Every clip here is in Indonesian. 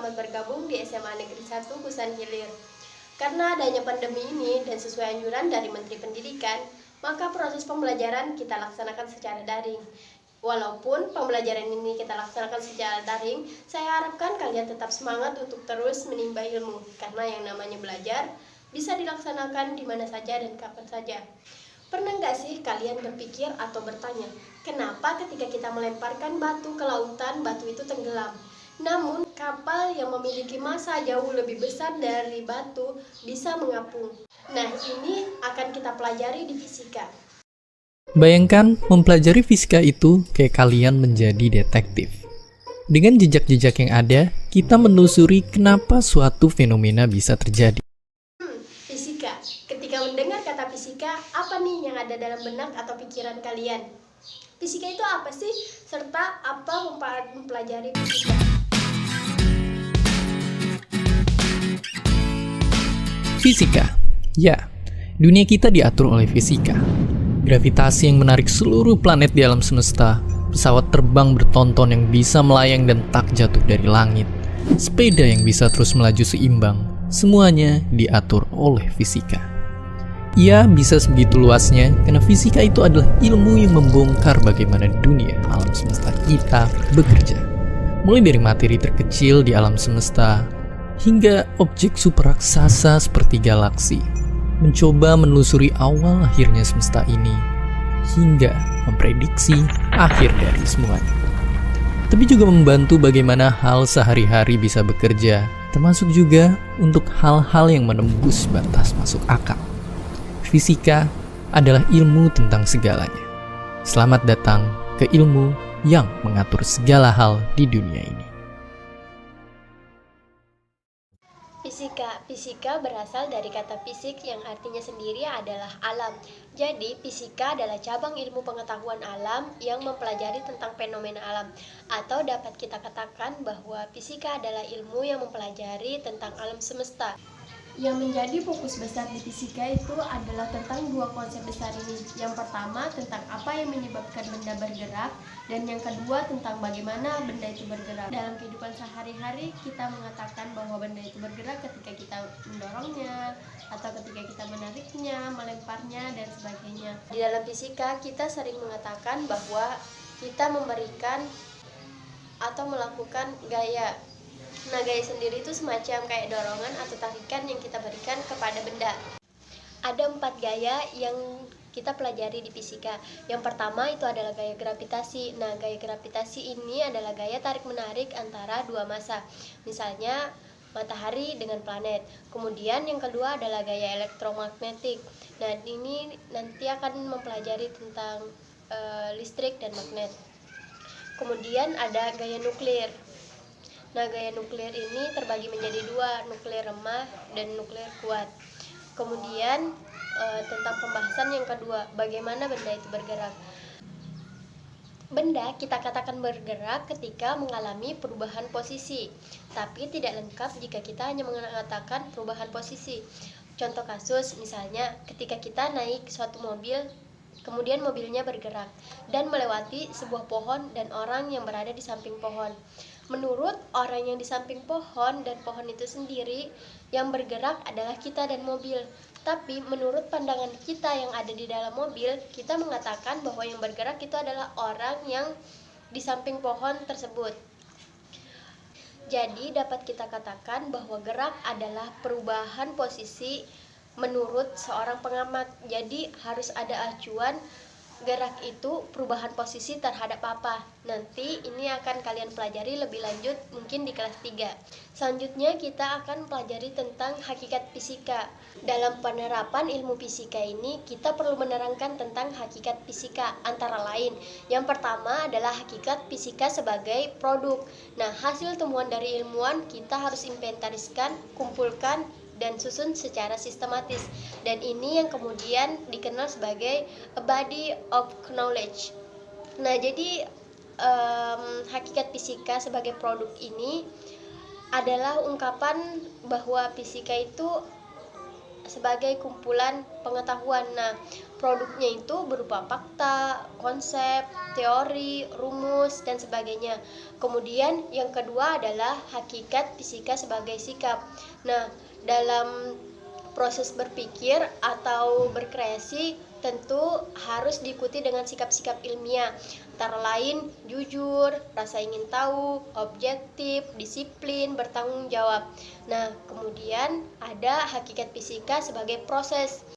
selamat bergabung di SMA Negeri 1 Kusan Hilir. Karena adanya pandemi ini dan sesuai anjuran dari Menteri Pendidikan, maka proses pembelajaran kita laksanakan secara daring. Walaupun pembelajaran ini kita laksanakan secara daring, saya harapkan kalian tetap semangat untuk terus menimba ilmu, karena yang namanya belajar bisa dilaksanakan di mana saja dan kapan saja. Pernah nggak sih kalian berpikir atau bertanya, kenapa ketika kita melemparkan batu ke lautan, batu itu tenggelam? Namun, kapal yang memiliki massa jauh lebih besar dari batu bisa mengapung. Nah, ini akan kita pelajari di fisika. Bayangkan mempelajari fisika itu kayak kalian menjadi detektif. Dengan jejak-jejak yang ada, kita menelusuri kenapa suatu fenomena bisa terjadi. Fisika. Ketika mendengar kata fisika, apa nih yang ada dalam benak atau pikiran kalian? Fisika itu apa sih? Serta apa mempelajari fisika? Fisika. Ya, dunia kita diatur oleh fisika. Gravitasi yang menarik seluruh planet di alam semesta, pesawat terbang bertonton yang bisa melayang dan tak jatuh dari langit, sepeda yang bisa terus melaju seimbang, semuanya diatur oleh fisika. Ia bisa sebegitu luasnya karena fisika itu adalah ilmu yang membongkar bagaimana dunia alam semesta kita bekerja. Mulai dari materi terkecil di alam semesta hingga objek super raksasa seperti galaksi, mencoba menelusuri awal lahirnya semesta ini hingga memprediksi akhir dari semuanya. Tapi juga membantu bagaimana hal sehari-hari bisa bekerja, termasuk juga untuk hal-hal yang menembus batas masuk akal. Fisika adalah ilmu tentang segalanya. Selamat datang ke ilmu yang mengatur segala hal di dunia ini. Fisika berasal dari kata fisik yang artinya sendiri adalah alam. Jadi, fisika adalah cabang ilmu pengetahuan alam yang mempelajari tentang fenomena alam. Atau dapat kita katakan bahwa fisika adalah ilmu yang mempelajari tentang alam semesta. Yang menjadi fokus besar di fisika itu adalah tentang dua konsep besar ini. Yang pertama tentang apa yang menyebabkan benda bergerak, dan yang kedua tentang bagaimana benda itu bergerak. Dalam kehidupan sehari-hari kita mengatakan bahwa benda itu bergerak ketika kita mendorongnya, atau ketika kita menariknya, melemparnya, dan sebagainya. Di dalam fisika kita sering mengatakan bahwa kita memberikan atau melakukan gaya. Nah, gaya sendiri itu semacam kayak dorongan atau tarikan yang kita berikan kepada benda. Ada 4 gaya yang kita pelajari di fisika. Yang pertama itu adalah gaya gravitasi. Nah, gaya gravitasi ini adalah gaya tarik-menarik antara dua massa. Misalnya matahari dengan planet. Kemudian yang kedua adalah gaya elektromagnetik. Nah, ini nanti akan mempelajari tentang listrik dan magnet. Kemudian ada gaya nuklir. Nah, gaya nuklir ini terbagi menjadi dua, nuklir lemah dan nuklir kuat. Kemudian tentang pembahasan yang kedua, bagaimana benda itu bergerak. Benda kita katakan bergerak ketika mengalami perubahan posisi, tapi tidak lengkap jika kita hanya mengatakan perubahan posisi. Contoh kasus, misalnya ketika kita naik suatu mobil, kemudian mobilnya bergerak dan melewati sebuah pohon dan orang yang berada di samping pohon. Menurut orang yang di samping pohon dan pohon itu sendiri, yang bergerak adalah kita dan mobil. Tapi menurut pandangan kita yang ada di dalam mobil, kita mengatakan bahwa yang bergerak itu adalah orang yang di samping pohon tersebut. Jadi dapat kita katakan bahwa gerak adalah perubahan posisi menurut seorang pengamat. Jadi harus ada acuan gerak itu perubahan posisi terhadap apa. Nanti ini akan kalian pelajari lebih lanjut mungkin di kelas 3. Selanjutnya kita akan pelajari tentang hakikat fisika. Dalam penerapan ilmu fisika ini kita perlu menerangkan tentang hakikat fisika antara lain. Yang pertama adalah hakikat fisika sebagai produk. Nah, hasil temuan dari ilmuwan kita harus inventariskan, kumpulkan, dan susun secara sistematis. Dan ini yang kemudian dikenal sebagai a body of knowledge. Nah, jadi hakikat fisika sebagai produk ini adalah ungkapan bahwa fisika itu sebagai kumpulan pengetahuan. Nah, produknya itu berupa fakta, konsep, teori, rumus, dan sebagainya. Kemudian yang kedua adalah hakikat fisika sebagai sikap. Nah, dalam proses berpikir atau berkreasi tentu harus diikuti dengan sikap-sikap ilmiah, antara lain jujur, rasa ingin tahu, objektif, disiplin, bertanggung jawab. Nah, kemudian ada hakikat fisika sebagai proses.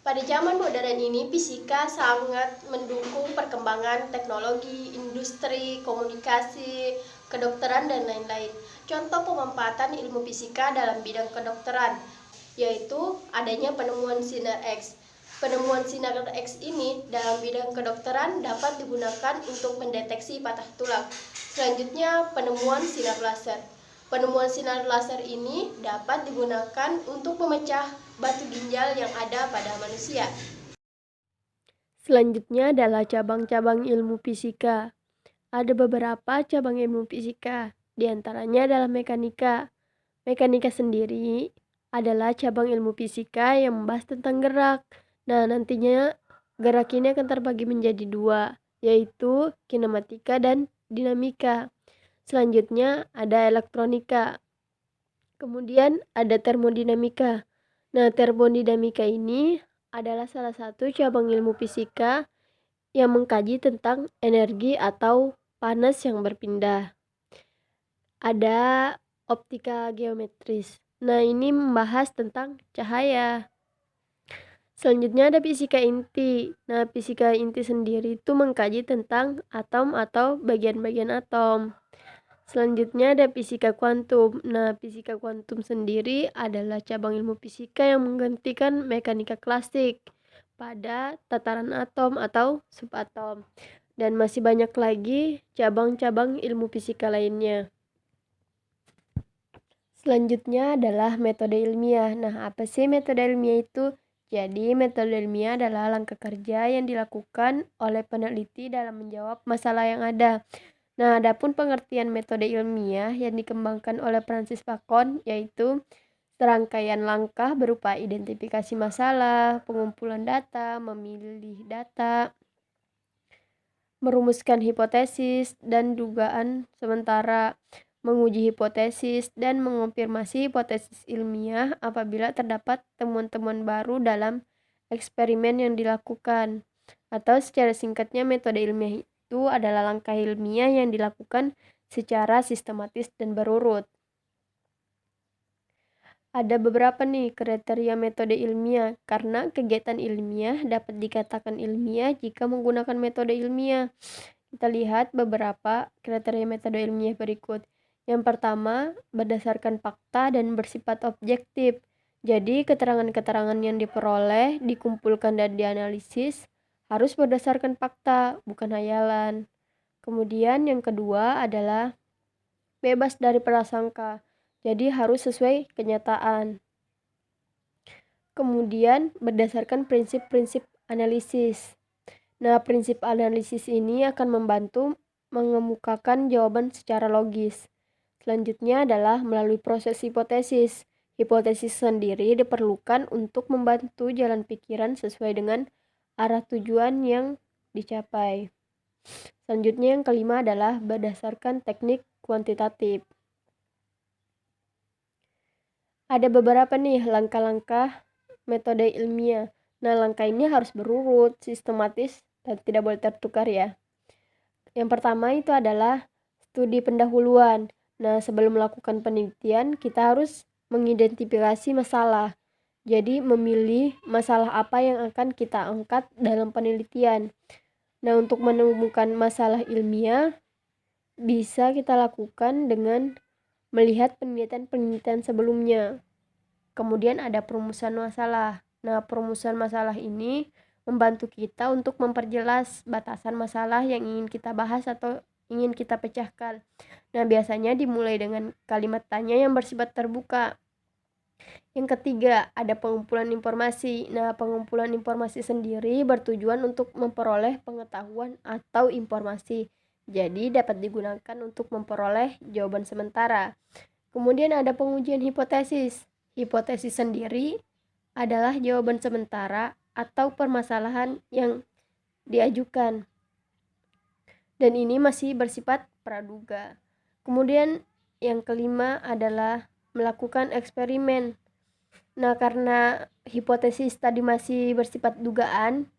Pada zaman modern ini, fisika sangat mendukung perkembangan teknologi, industri, komunikasi, kedokteran, dan lain-lain. Contoh pemanfaatan ilmu fisika dalam bidang kedokteran yaitu adanya penemuan sinar X. Penemuan sinar X ini dalam bidang kedokteran dapat digunakan untuk mendeteksi patah tulang. Selanjutnya, penemuan sinar laser. Penemuan sinar laser ini dapat digunakan untuk memecah batu ginjal yang ada pada manusia. Selanjutnya adalah cabang-cabang ilmu fisika. Ada beberapa cabang ilmu fisika, di antaranya adalah mekanika. Mekanika sendiri adalah cabang ilmu fisika yang membahas tentang gerak. Nah, nantinya gerak ini akan terbagi menjadi dua, yaitu kinematika dan dinamika. Selanjutnya ada elektronika. Kemudian ada termodinamika. Nah, termodinamika ini adalah salah satu cabang ilmu fisika yang mengkaji tentang energi atau panas yang berpindah. Ada optika geometris. Nah, ini membahas tentang cahaya. Selanjutnya ada fisika inti. Nah, fisika inti sendiri itu mengkaji tentang atom atau bagian-bagian atom. Selanjutnya ada fisika kuantum. Nah, fisika kuantum sendiri adalah cabang ilmu fisika yang menggantikan mekanika klasik pada tataran atom atau subatom. Dan masih banyak lagi cabang-cabang ilmu fisika lainnya. Selanjutnya adalah metode ilmiah. Nah, apa sih metode ilmiah itu? Jadi, metode ilmiah adalah langkah kerja yang dilakukan oleh peneliti dalam menjawab masalah yang ada. Nah, adapun pengertian metode ilmiah yang dikembangkan oleh Francis Bacon yaitu serangkaian langkah berupa identifikasi masalah, pengumpulan data, memilih data, merumuskan hipotesis dan dugaan sementara, menguji hipotesis, dan mengonfirmasi hipotesis ilmiah apabila terdapat temuan-temuan baru dalam eksperimen yang dilakukan. Atau secara singkatnya, metode ilmiah itu adalah langkah ilmiah yang dilakukan secara sistematis dan berurut. Ada beberapa nih kriteria metode ilmiah, karena kegiatan ilmiah dapat dikatakan ilmiah jika menggunakan metode ilmiah. Kita lihat beberapa kriteria metode ilmiah berikut. Yang pertama, berdasarkan fakta dan bersifat objektif. Jadi, keterangan-keterangan yang diperoleh, dikumpulkan dan dianalisis harus berdasarkan fakta, bukan hayalan. Kemudian yang kedua adalah bebas dari prasangka. Jadi, harus sesuai kenyataan. Kemudian, berdasarkan prinsip-prinsip analisis. Nah, prinsip analisis ini akan membantu mengemukakan jawaban secara logis. Selanjutnya adalah melalui proses hipotesis. Hipotesis sendiri diperlukan untuk membantu jalan pikiran sesuai dengan arah tujuan yang dicapai. Selanjutnya yang kelima adalah berdasarkan teknik kuantitatif. Ada beberapa nih langkah-langkah metode ilmiah. Nah, langkah ini harus berurut, sistematis, dan tidak boleh tertukar ya. Yang pertama itu adalah studi pendahuluan. Nah, sebelum melakukan penelitian, kita harus mengidentifikasi masalah. Jadi, memilih masalah apa yang akan kita angkat dalam penelitian. Nah, untuk menemukan masalah ilmiah, bisa kita lakukan dengan melihat penelitian-penelitian sebelumnya. Kemudian ada perumusan masalah. Nah, perumusan masalah ini membantu kita untuk memperjelas batasan masalah yang ingin kita bahas atau ingin kita pecahkan. Nah, biasanya dimulai dengan kalimat tanya yang bersifat terbuka. Yang ketiga, ada pengumpulan informasi. Nah, pengumpulan informasi sendiri bertujuan untuk memperoleh pengetahuan atau informasi. Jadi, dapat digunakan untuk memperoleh jawaban sementara. Kemudian ada pengujian hipotesis. Hipotesis sendiri adalah jawaban sementara atau permasalahan yang diajukan. Dan ini masih bersifat praduga. Kemudian yang kelima adalah melakukan eksperimen. Nah, karena hipotesis tadi masih bersifat dugaan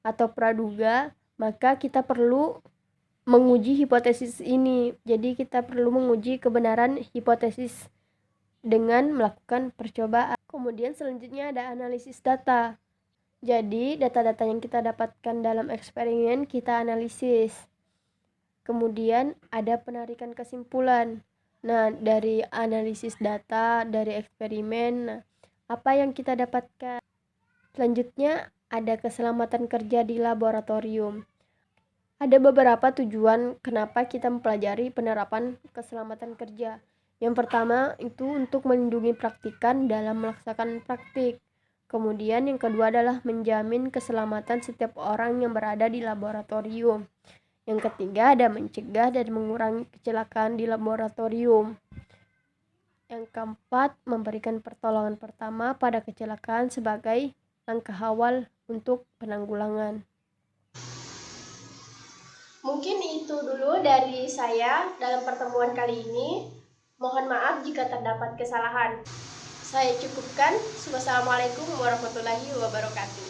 atau praduga, maka kita perlu menguji hipotesis ini. Jadi kita perlu menguji kebenaran hipotesis dengan melakukan percobaan. Kemudian selanjutnya ada analisis data. Jadi data-data yang kita dapatkan dalam eksperimen kita analisis. Kemudian ada penarikan kesimpulan. Nah, dari analisis data, dari eksperimen, apa yang kita dapatkan? Selanjutnya ada keselamatan kerja di laboratorium. Ada beberapa tujuan kenapa kita mempelajari penerapan keselamatan kerja. Yang pertama itu untuk melindungi praktikan dalam melaksanakan praktik. Kemudian yang kedua adalah menjamin keselamatan setiap orang yang berada di laboratorium. Yang ketiga ada mencegah dan mengurangi kecelakaan di laboratorium. Yang keempat, memberikan pertolongan pertama pada kecelakaan sebagai langkah awal untuk penanggulangan. Mungkin itu dulu dari saya dalam pertemuan kali ini. Mohon maaf jika terdapat kesalahan. Saya cukupkan. Wassalamualaikum warahmatullahi wabarakatuh.